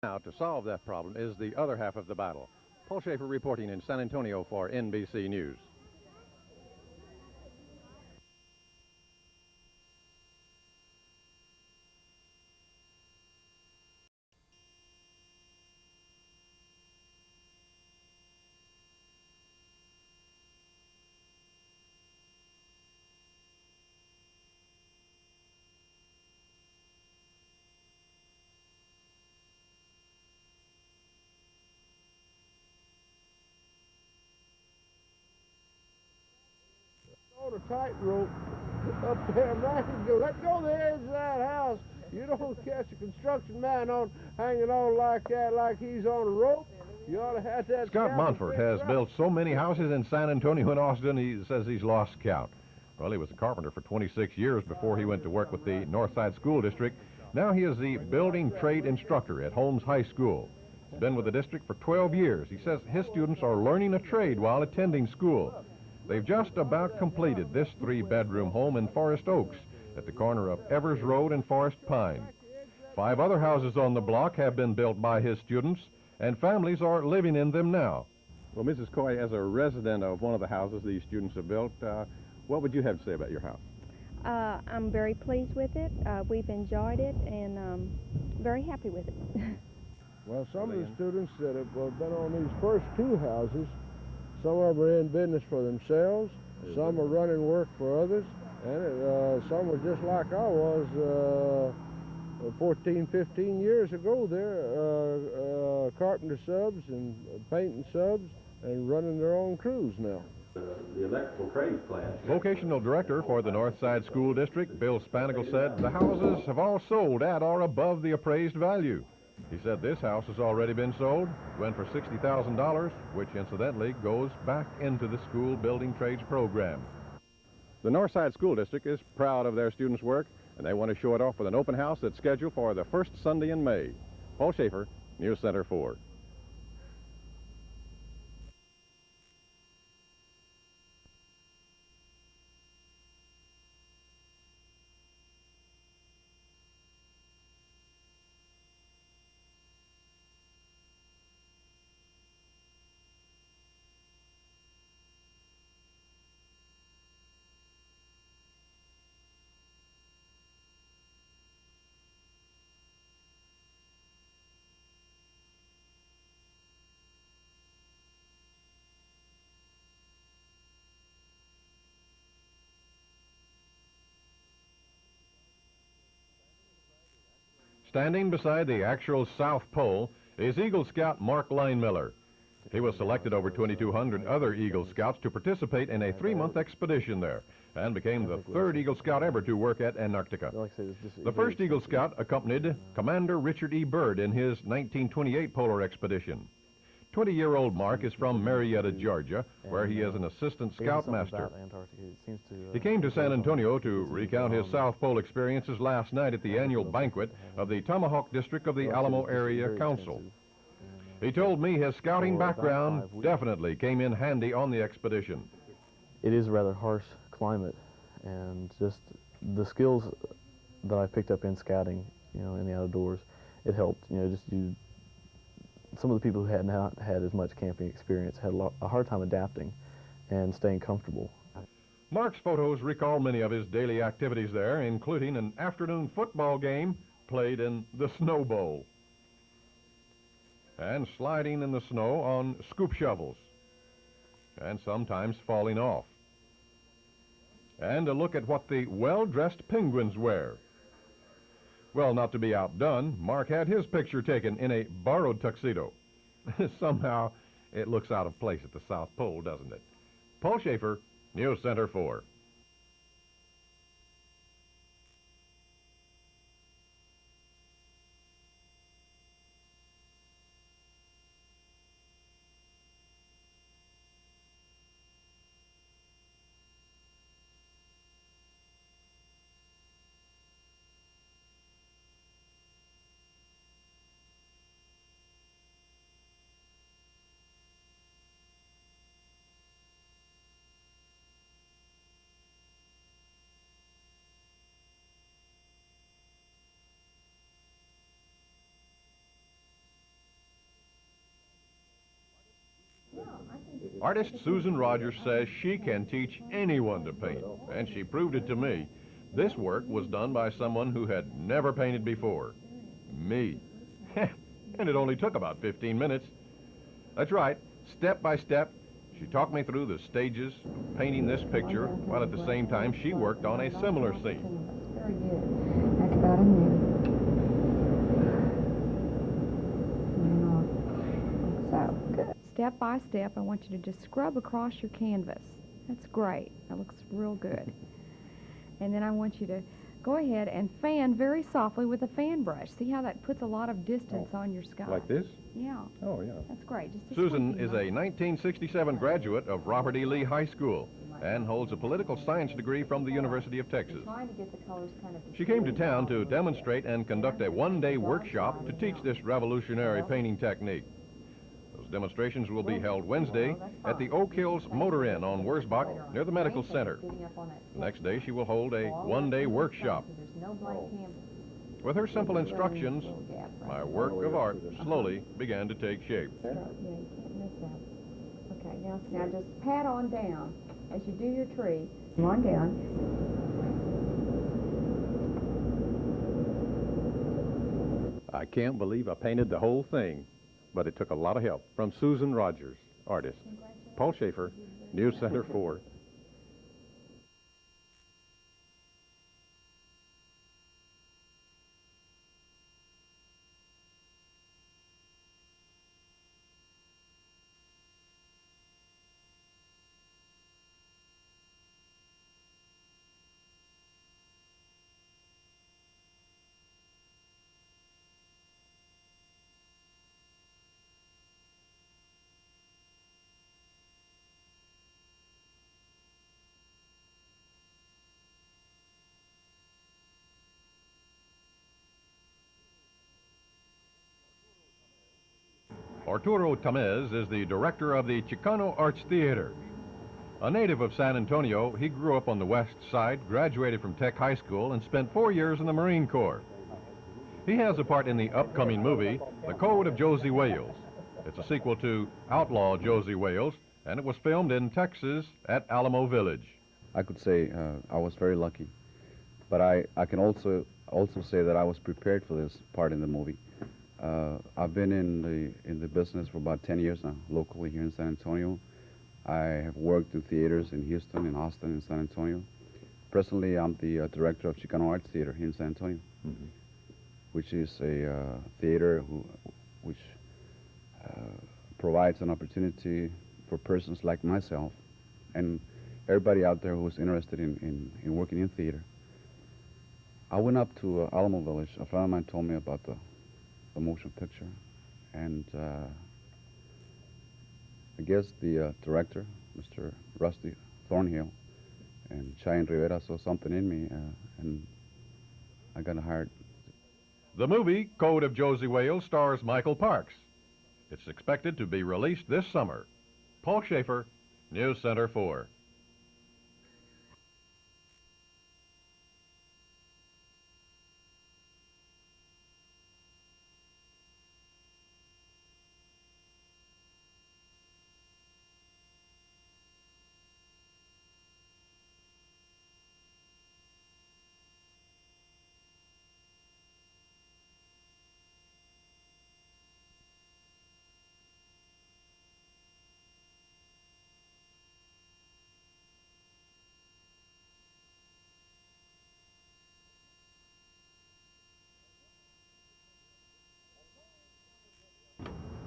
Now, to solve that problem is the other half of the battle. Paul Schaefer reporting in San Antonio for NBC News. On a tightrope up there, man, go, let go of the edge of that house. You don't catch a construction man on hanging on like that, like he's on a rope. You ought to have that. Scott Montfort has built so many houses in San Antonio and Austin, he says he's lost count. Well, he was a carpenter for 26 years before he went to work with the Northside School District. Now he is the building trade instructor at Holmes High School. He's been with the district for 12 years. He says his students are learning a trade while attending school. They've just about completed this 3-bedroom home in Forest Oaks at the corner of Evers Road and Forest Pine. 5 other houses on the block have been built by his students, and families are living in them now. Well, Mrs. Coy, as a resident of one of the houses these students have built, what would you have to say about your house? I'm very pleased with it. We've enjoyed it and very happy with it. Well, some of the students that have been on these first 2 houses, some of them are in business for themselves, some are running work for others, and some are just like I was 14, 15 years ago. They're carpenter subs and painting subs and running their own crews now. The electrical trades class. Vocational director for the Northside School District, Bill Spanigle, said the houses have all sold at or above the appraised value. He said this house has already been sold, went for $60,000, which incidentally goes back into the school building trades program. The Northside School District is proud of their students' work, and they want to show it off with an open house that's scheduled for the first Sunday in May. Paul Schaefer, News Center 4. Standing beside the actual South Pole is Eagle Scout Mark Linemiller. He was selected over 2,200 other Eagle Scouts to participate in a 3-month expedition there and became the 3rd Eagle Scout ever to work at Antarctica. The first Eagle Scout accompanied Commander Richard E. Byrd in his 1928 polar expedition. 20-year-old Mark is from Marietta, Georgia, where he is an assistant scoutmaster. He came to San Antonio to recount his South Pole experiences last night at the annual banquet of the Tomahawk District of the Alamo Area Council. He told me his scouting background definitely came in handy on the expedition. It is a rather harsh climate, and just the skills that I picked up in scouting, in the outdoors, it helped. Some of the people who had not had as much camping experience had a hard time adapting and staying comfortable. Mark's photos recall many of his daily activities there, including an afternoon football game played in the Snow Bowl and sliding in the snow on scoop shovels and sometimes falling off. And a look at what the well-dressed penguins wear. Well, not to be outdone, Mark had his picture taken in a borrowed tuxedo. Somehow, it looks out of place at the South Pole, doesn't it? Paul Schaefer, News Center 4. Artist Susan Rogers says she can teach anyone to paint, and she proved it to me. This work was done by someone who had never painted before. Me. And it only took about 15 minutes. That's right, step by step, she talked me through the stages of painting this picture, while at the same time she worked on a similar scene. Very good. That's about a minute. So, good. Step by step, I want you to just scrub across your canvas. That's great. That looks real good. And then I want you to go ahead and fan very softly with a fan brush. See how that puts a lot of distance on your sky? Like this? Yeah. Oh, yeah. That's great. Just Susan is a 1967 graduate of Robert E. Lee High School and holds a political science degree from the University of Texas. Trying to get the colors kind of She came to town to demonstrate and conduct a one-day workshop to teach this revolutionary painting technique. Those demonstrations will be held Wednesday at the Oak Hills Motor Inn on Wurzbach near the Medical Center. The next day she will hold a one-day workshop. There's no blank canvas. With her simple instructions, my work of art slowly began to take shape. Yeah, you can't miss that. Okay, now just pat on down as you do your tree. Come on down. I can't believe I painted the whole thing, but it took a lot of help from Susan Rogers, artist. Paul Schaefer, News Center 4. Arturo Tamez is the director of the Chicano Arts Theater. A native of San Antonio, he grew up on the west side, graduated from Tech High School, and spent 4 years in the Marine Corps. He has a part in the upcoming movie, The Code of Josie Wales. It's a sequel to Outlaw Josie Wales, and it was filmed in Texas at Alamo Village. I could say I was very lucky, but I can also say that I was prepared for this part in the movie. I've been in the business for about 10 years now, locally here in San Antonio. I have worked in theaters in Houston, in Austin, in San Antonio. Presently, I'm the director of Chicano Arts Theater here in San Antonio, which is a theater which provides an opportunity for persons like myself and everybody out there who's interested in working in theater. I went up to Alamo Village. A friend of mine told me about the motion picture, and I guess the director, Mr. Rusty Thornhill, and Cheyenne Rivera saw something in me, and I got hired. The movie, Code of Josie Wales, stars Michael Parks. It's expected to be released this summer. Paul Schaefer, News Center 4.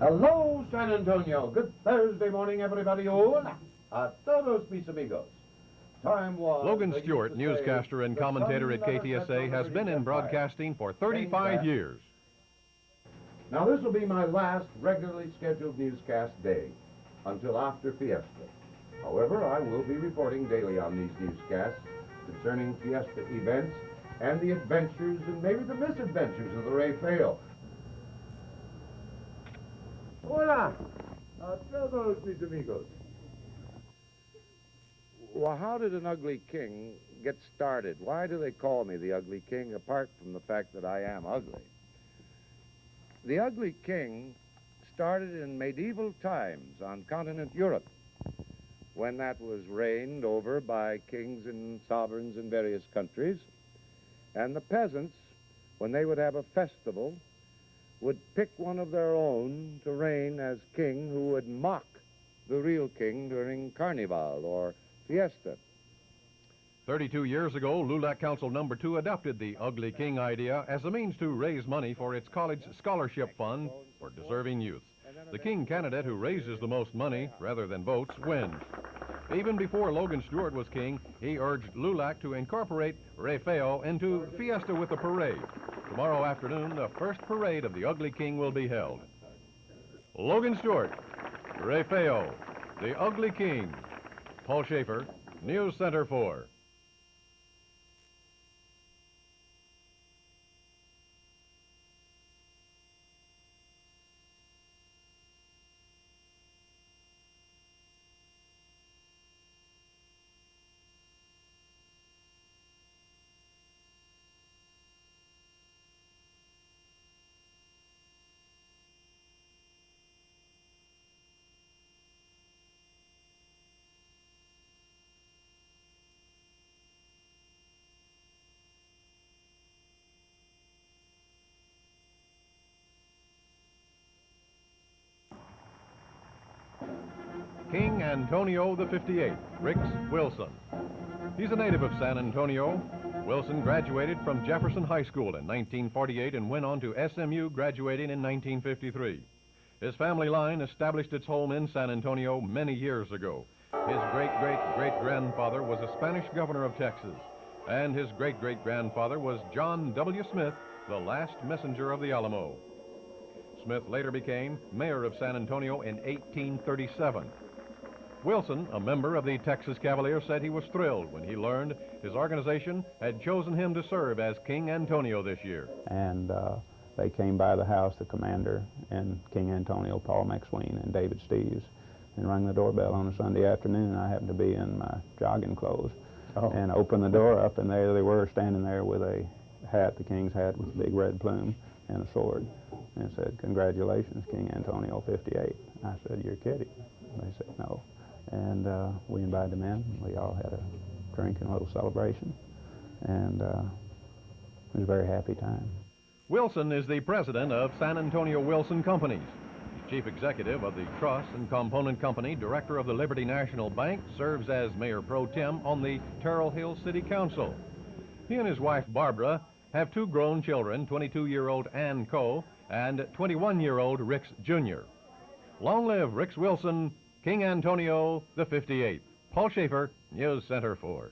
Hello, San Antonio. Good Thursday morning, everybody. Hola. A todos mis amigos. Time was... Logan Stewart, newscaster and commentator at KTSA, has been in broadcasting for 35 years. Now, this will be my last regularly scheduled newscast day until after Fiesta. However, I will be reporting daily on these newscasts concerning Fiesta events and the adventures and maybe the misadventures of the Raphael. Hola. A todos mis amigos. Well, how did an ugly king get started? Why do they call me the ugly king, apart from the fact that I am ugly? The ugly king started in medieval times on continent Europe. when that was reigned over by kings and sovereigns in various countries. And the peasants, when they would have a festival, would pick one of their own to reign as king who would mock the real king during Carnival or Fiesta. 32 years ago, LULAC Council No. 2 adopted the Ugly King idea as a means to raise money for its college scholarship fund for deserving youth. The king candidate who raises the most money, rather than votes, wins. Even before Logan Stewart was king, he urged LULAC to incorporate Refeo into Fiesta with a parade. Tomorrow afternoon, the first parade of the Ugly King will be held. Logan Stewart, Refeo, the Ugly King. Paul Schaefer, News Center 4. King Antonio the 58th, Rix Wilson. He's a native of San Antonio. Wilson graduated from Jefferson High School in 1948 and went on to SMU, graduating in 1953. His family line established its home in San Antonio many years ago. His great-great-great-grandfather was a Spanish governor of Texas, and his great-great-grandfather was John W. Smith, the last messenger of the Alamo. Smith later became mayor of San Antonio in 1837. Wilson, a member of the Texas Cavaliers, said he was thrilled when he learned his organization had chosen him to serve as King Antonio this year. And they came by the house, the commander and King Antonio, Paul McSween, and David Steves, and rang the doorbell on a Sunday afternoon. I happened to be in my jogging clothes and opened the door up, and there they were standing there with a hat, the king's hat with a big red plume and a sword, and said, "Congratulations, King Antonio 58. I said, "You're kidding." They said, "No." And we invited them in. We all had a drink and a little celebration, and it was a very happy time. Wilson is the president of San Antonio Wilson Companies. He's chief executive of the Truss and Component Company, director of the Liberty National Bank, serves as mayor pro tem on the Terrell Hill City Council. He and his wife, Barbara, have two grown children, 22-year-old Ann Coe and 21-year-old Rix Jr. Long live Rix Wilson, King Antonio the 58th. Paul Schaefer, News Center 4.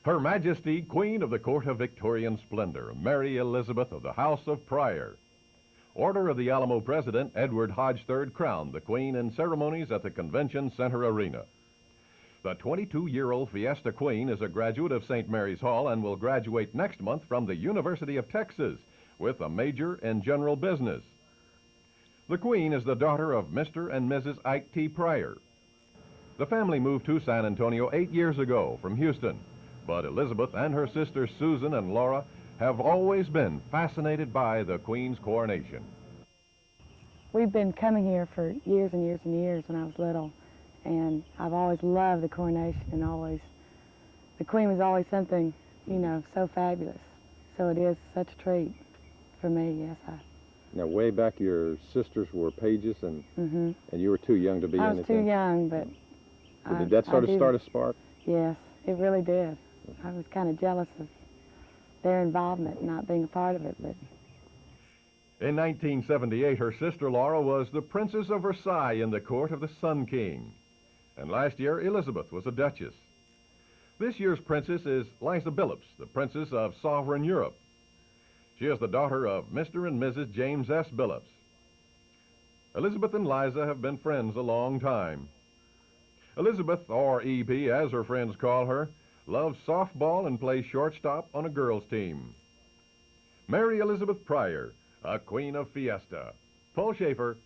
Her Majesty, Queen of the Court of Victorian Splendor, Mary Elizabeth of the House of Pryor. Order of the Alamo President Edward Hodge III crowned the Queen in ceremonies at the Convention Center Arena. The 22-year-old Fiesta Queen is a graduate of St. Mary's Hall and will graduate next month from the University of Texas with a major in general business. The Queen is the daughter of Mr. and Mrs. Ike T. Pryor. The family moved to San Antonio 8 years ago from Houston. But Elizabeth and her sisters Susan and Laura have always been fascinated by the Queen's coronation. We've been coming here for years and years and years when I was little, and I've always loved the coronation, and the Queen was always something, you know, so fabulous. So it is such a treat for me, yes. Now, way back, your sisters were pages, and you were too young to be anything. I was too young, but did that sort of start a spark? Yes, it really did. I was kind of jealous of their involvement, not being a part of it. But in 1978, her sister Laura was the Princess of Versailles in the court of the Sun King. And last year, Elizabeth was a duchess. This year's princess is Liza Billups, the princess of sovereign Europe. She is the daughter of Mr. and Mrs. James S. Billups. Elizabeth and Liza have been friends a long time. Elizabeth, or E.B. as her friends call her, loves softball and plays shortstop on a girls' team. Mary Elizabeth Pryor, a queen of fiesta. Paul Schaefer,